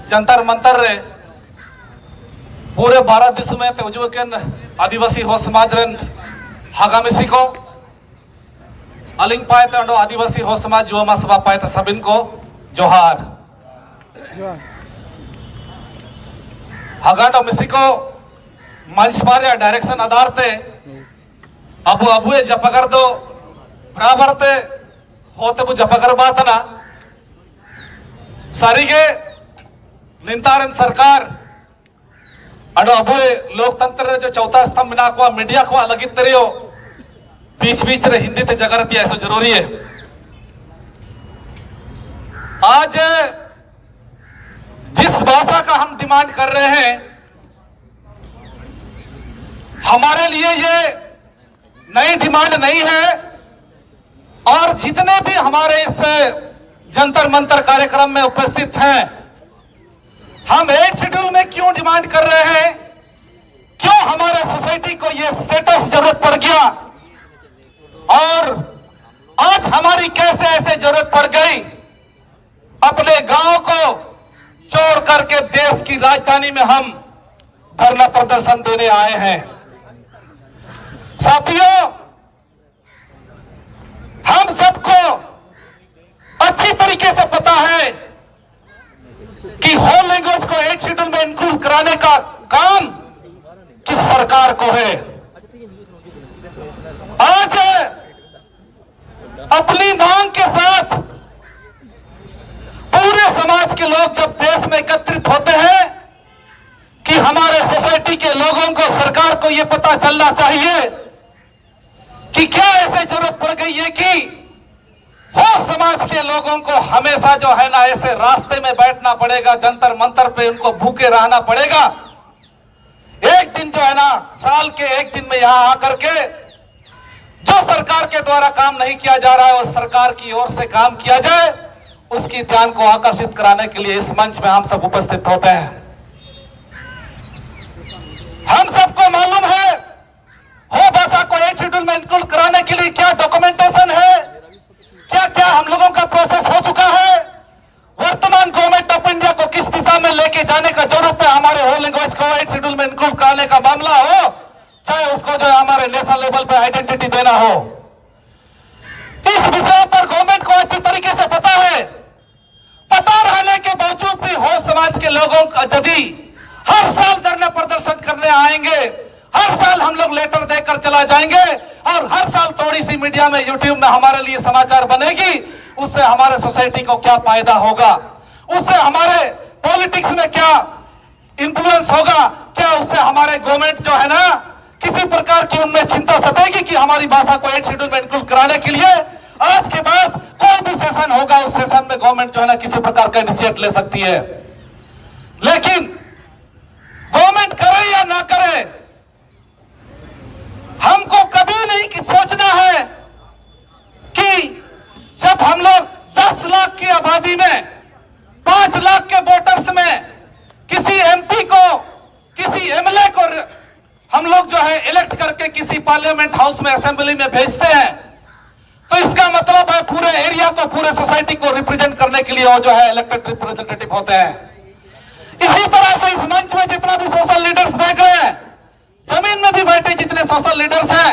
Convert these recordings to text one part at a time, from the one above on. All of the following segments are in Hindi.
जंतर मंतर रे पूरे भारत देश में उजुकेन आदिवासी हो समाज रन हागामिसी को अलिंग पाए तो आदिवासी हो समाज युवा महासभा पाए तो सबिन को जोहार हगाटो मिसी को मंच मारे डायरेक्शन आधार ते अबु अबुए जपकर दो बराबर ते होते बु जपकर बात ना सारीगे निंतारन सरकार अडो अबुए लोकतंत्र जो चौथा स्तंभ ना को मीडिया को अलग तरियो बीच बीच रे हिंदी ते जगरती ऐसा जरूरी है। आज जिस भाषा का हम डिमांड कर रहे हैं हमारे लिए ये नई डिमांड नहीं है और जितने भी हमारे इस जंतर मंतर कार्यक्रम में उपस्थित हैं हम 8 शेड्यूल में क्यों डिमांड कर रहे हैं, क्यों हमारे सोसाइटी को ये स्टेटस जरूरत पड़ गया और आज हमारी कैसे ऐसे जरूरत पड़ गई अपने गांव को छोड़ करके देश की राजधानी में हम धरना प्रदर्शन देने आए हैं। साथियों हम सबको अच्छी तरीके से पता है कि होल लैंग्वेज को 8 शेड्यूल में इंक्लूड कराने का काम किस सरकार को है। आज अपनी मांग के साथ पूरे समाज के लोग जब देश में एकत्रित होते हैं कि हमारे सोसाइटी के लोगों को सरकार को यह पता चलना चाहिए कि क्या ऐसे जरूरत पड़ गई है कि हो समाज के लोगों को हमेशा जो है ना ऐसे रास्ते में बैठना पड़ेगा, जंतर मंतर पे उनको भूखे रहना पड़ेगा। एक दिन जो है ना साल के एक दिन में यहां आकर के जो सरकार के द्वारा काम नहीं किया जा रहा है और सरकार की ओर से काम किया जाए उसकी ध्यान को आकर्षित कराने के लिए इस मंच में हम सब उपस्थित होते हैं। हम सबको मालूम है हो भाषा को 8 शेड्यूल में इंक्लूड कराने के लिए क्या डॉक्यूमेंटेशन है, क्या क्या हम लोगों का प्रोसेस हो चुका है, वर्तमान गवर्नमेंट ऑफ इंडिया को किस दिशा में लेके जाने का जरूरत है। हमारे होल लैंग्वेज को 8 शेड्यूल में इंक्लूड कराने का मामला हो चाहे उसको जो है हमारे नेशनल लेवल पे आइडेंटिटी देना हो, इस विषय पर गवर्नमेंट को अच्छी तरीके से पता है। पता रहने के बावजूद भी हो समाज के लोगों का यदि हर साल धरना प्रदर्शन करने आएंगे, हर साल हम लोग लेटर देकर चला जाएंगे और हर साल थोड़ी सी मीडिया में यूट्यूब में हमारे लिए समाचार बनेगी, उससे हमारे सोसाइटी को क्या फायदा होगा, उससे हमारे पॉलिटिक्स में क्या इंफ्लुएंस होगा, क्या उससे हमारे गवर्नमेंट जो है ना किसी प्रकार की उनमें चिंता सतेगी कि हमारी भाषा को 8 शेड्यूल में इंक्लूड कराने के लिए आज के बाद कोई भी सेशन होगा उस सेशन में गवर्नमेंट जो है ना किसी प्रकार का इनिशिएट ले सकती है। लेकिन गवर्नमेंट करे या ना करे हमको कभी नहीं सोचना है कि जब हम लोग 10 लाख की आबादी में 5 लाख के वोटर्स में किसी एमपी को किसी एमएलए को हम लोग जो है इलेक्ट करके किसी पार्लियामेंट हाउस में असेंबली में भेजते हैं तो इसका मतलब है पूरे एरिया को पूरे सोसाइटी को रिप्रेजेंट करने के लिए वो जो है इलेक्टेड रिप्रेजेंटेटिव होते हैं। इसी तरह से इस मंच में जितना भी सोशल लीडर्स देख रहे हैं, जमीन में भी बैठे जितने सोशल लीडर्स हैं,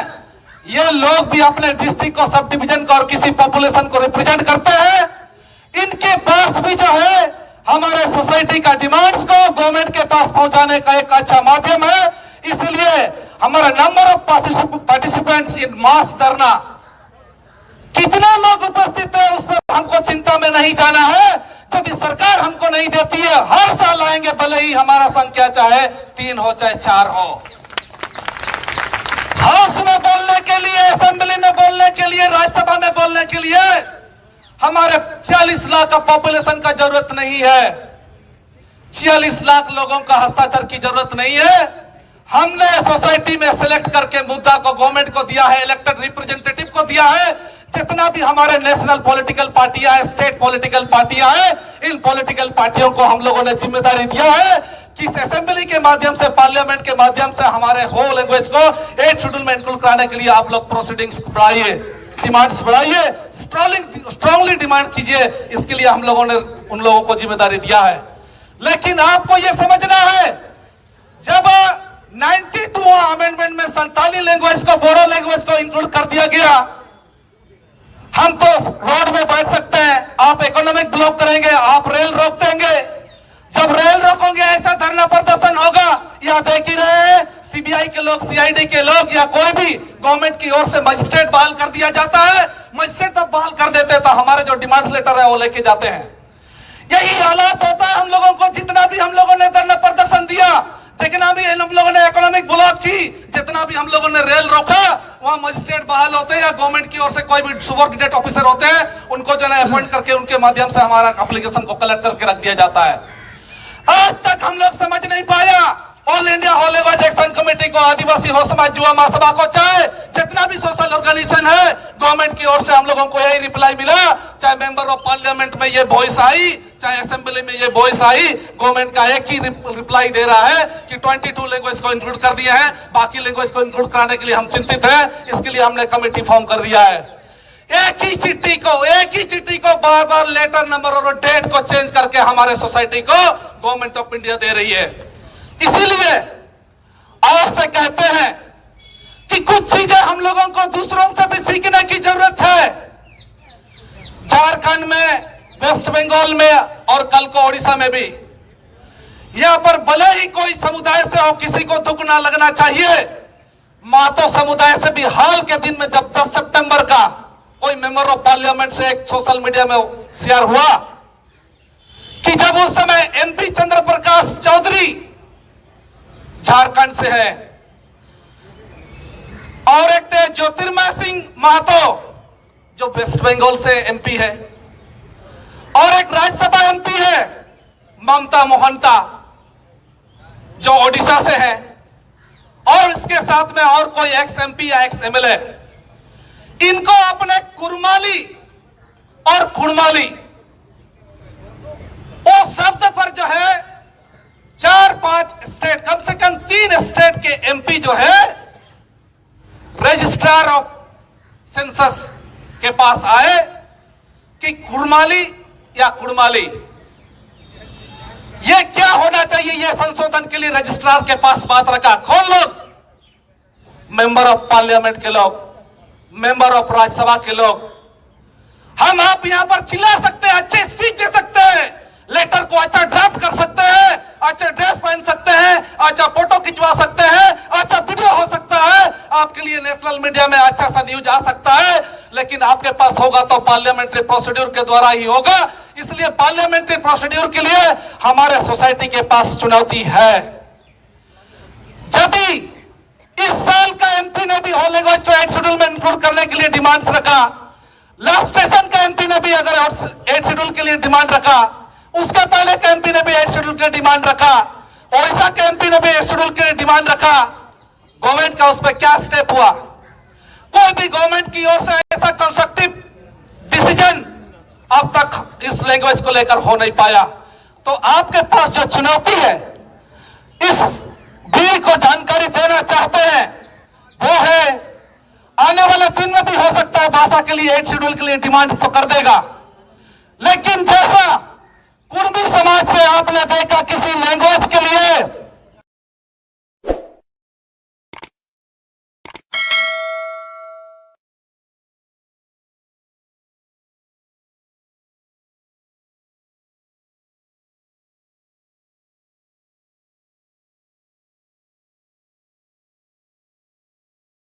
ये लोग भी अपने डिस्ट्रिक्ट को सब डिवीजन को और किसी पॉपुलेशन को रिप्रेजेंट करते हैं। इनके पास भी जो है हमारे सोसाइटी का डिमांड्स को गवर्नमेंट के पास पहुंचाने का एक अच्छा माध्यम है। इसलिए हमारा नंबर ऑफ पार्टिसिपेंट्स इन मास धरना कितने लोग उपस्थित है उस पर हमको चिंता में नहीं जाना है। यदि सरकार हमको नहीं देती है हर साल आएंगे, भले ही हमारा संख्या चाहे 3 हो चाहे 4 हो। हाउस में बोलने के लिए, असेंबली में बोलने के लिए, राज्यसभा में बोलने के लिए हमारे 40 लाख का पॉपुलेशन का जरूरत नहीं है, 46 लाख लोगों का हस्ताक्षर की जरूरत नहीं है। हमने सोसाइटी में सिलेक्ट करके मुद्दा को गवर्नमेंट को दिया है, इलेक्टेड रिप्रेजेंटेटिव को दिया है। जितना भी हमारे नेशनल पॉलिटिकल पार्टियां हैं, स्टेट पॉलिटिकल पार्टियां हैं, इन पॉलिटिकल पार्टियों को हम लोगों ने जिम्मेदारी दिया है कि इस असेंबली के माध्यम से, पार्लियामेंट के माध्यम से हमारे होल लैंग्वेज को 8 शेड्यूल में इंक्लूड कराने के लिए आप लोग प्रोसीडिंग्स बढ़ाइए, डिमांड्स बढ़ाइए, स्ट्रांगली डिमांड कीजिए। इसके लिए हम लोगों ने उन लोगों को जिम्मेदारी दिया है। लेकिन आपको यह समझना है, जब 92 अमेंडमेंट में 47 लैंग्वेज को, बोडो लैंग्वेज को इंक्लूड कर दिया गया, हम तो रोड में बैठ सकते हैं, आप इकोनॉमिक ब्लॉक करेंगे, आप रेल रोक देंगे। जब रेल रोकोगे ऐसा धरना प्रदर्शन होगा, या देख ही रहे हैं सीबीआई के लोग, सीआईडी के लोग, या कोई भी गवर्नमेंट की ओर से मजिस्ट्रेट बहाल कर दिया जाता है। मजिस्ट्रेट तब बहाल कर देते तो हमारे जो डिमांड्स लेटर है वो लेके जाते हैं। यही हालात होता है हम लोगों को। जितना भी हम लोगों ने धरना प्रदर्शन दिया, जितना भी हम लोगों ने इकोनॉमिक ब्लॉक की, जितना भी हम लोगों ने रेल रोका, वहां मजिस्ट्रेट बहाल होते हैं या गवर्नमेंट की ओर से कोई भी सुबॉर्डिनेट ऑफिसर होते हैं, उनको जो है अपॉइंट करके उनके माध्यम से हमारा एप्लीकेशन को कलेक्ट करके रख दिया जाता है। आज तक हम लोग समझ नहीं पाया all India hall language action committee को, आदिवासी हो समाज, युवा महासभा को, चाहे जितना भी सोशल ऑर्गेनाइजेशन है, गवर्नमेंट की ओर से हम लोगों को यही रिप्लाई मिला, चाहे मेंबर ऑफ पार्लियामेंट में ये वॉइस आई, चाहे असेंबली में ये वॉइस आई, गवर्नमेंट का एक ही रिप्लाई दे रहा है कि 22 लैंग्वेज को इंक्लूड कर दिया है, बाकी लैंग्वेज को इंक्लूड कराने के लिए हम चिंतित हैं, इसके लिए हमने कमेटी फॉर्म कर दिया है। एक ही चिट्ठी को बार बार लेटर नंबर और डेट को चेंज करके हमारे सोसाइटी को गवर्नमेंट ऑफ इंडिया दे रही है। इसीलिए आपसे कहते हैं कि कुछ चीजें हम लोगों को दूसरों से भी सीखने की जरूरत है। झारखंड में, वेस्ट बंगाल में और कल को ओडिशा में भी, यहां पर भले ही कोई समुदाय से हो, किसी को दुख ना लगना चाहिए। मातो समुदाय से भी हाल के दिन में जब 10 सितंबर का कोई मेंबर ऑफ पार्लियामेंट से एक सोशल मीडिया में शेयर हुआ कि जब उस समय एमपी चंद्र प्रकाश चौधरी झारखंड से है और एक थे ज्योतिर्मय सिंह महतो जो वेस्ट बंगाल से एमपी है, और एक राज्यसभा एमपी है ममता मोहंता जो ओडिशा से है, और इसके साथ में और कोई एक्स एमपी या एक्स एमएलए, इनको अपने कुरमाली और कुड़माली वो शब्द पर जो है 4-5 स्टेट, कम से कम 3 स्टेट के एमपी जो है रजिस्ट्रार ऑफ सेंसस के पास आए कि कुड़माली या कुड़माली ये क्या होना चाहिए, ये संशोधन के लिए रजिस्ट्रार के पास बात रखा। कौन लोग? मेंबर ऑफ पार्लियामेंट के लोग, मेंबर ऑफ राज्यसभा के लोग। हम आप यहां पर चिल्ला सकते हैं, अच्छे स्पीच दे सकते हैं, लेटर को अच्छा ड्राफ्ट कर सकते हैं, अच्छा ड्रेस पहन सकते हैं, अच्छा फोटो खिंचवा सकते हैं, अच्छा वीडियो हो सकता है, आपके लिए नेशनल मीडिया में अच्छा सा न्यूज आ सकता है, लेकिन आपके पास होगा तो पार्लियामेंट्री प्रोसीड्यूर के द्वारा ही होगा। इसलिए पार्लियामेंट्री प्रोसीड्यूर के लिए हमारे सोसाइटी के पास चुनौती है। यदि इस साल का एमपी ने भी हॉल लैंग्वेज को 8 शेड्यूल में इंक्लूड करने के लिए डिमांड रखा, लास्ट स्टेशन का एमपी ने भी अगर 8 शेड्यूल के लिए डिमांड रखा, उसके पहले के एमपी ने भी 8 शेड्यूल के लिए डिमांड रखा, ओडिशा के एमपी ने भी 8 शेड्यूल के लिए डिमांड रखा, गवर्नमेंट का उस पर क्या स्टेप हुआ? कोई भी गवर्नमेंट की ओर से ऐसा कंस्ट्रक्टिव डिसीजन अब तक इस लैंग्वेज को लेकर हो नहीं पाया। तो आपके पास जो चुनौती है, इस बिल को जानकारी देना चाहते हैं, वो है आने वाले दिन में भी हो सकता है भाषा के लिए 8 शेड्यूल के लिए डिमांड तो कर देगा, लेकिन जैसा कुर्मी समाज से आपने देखा किसी लैंग्वेज के लिए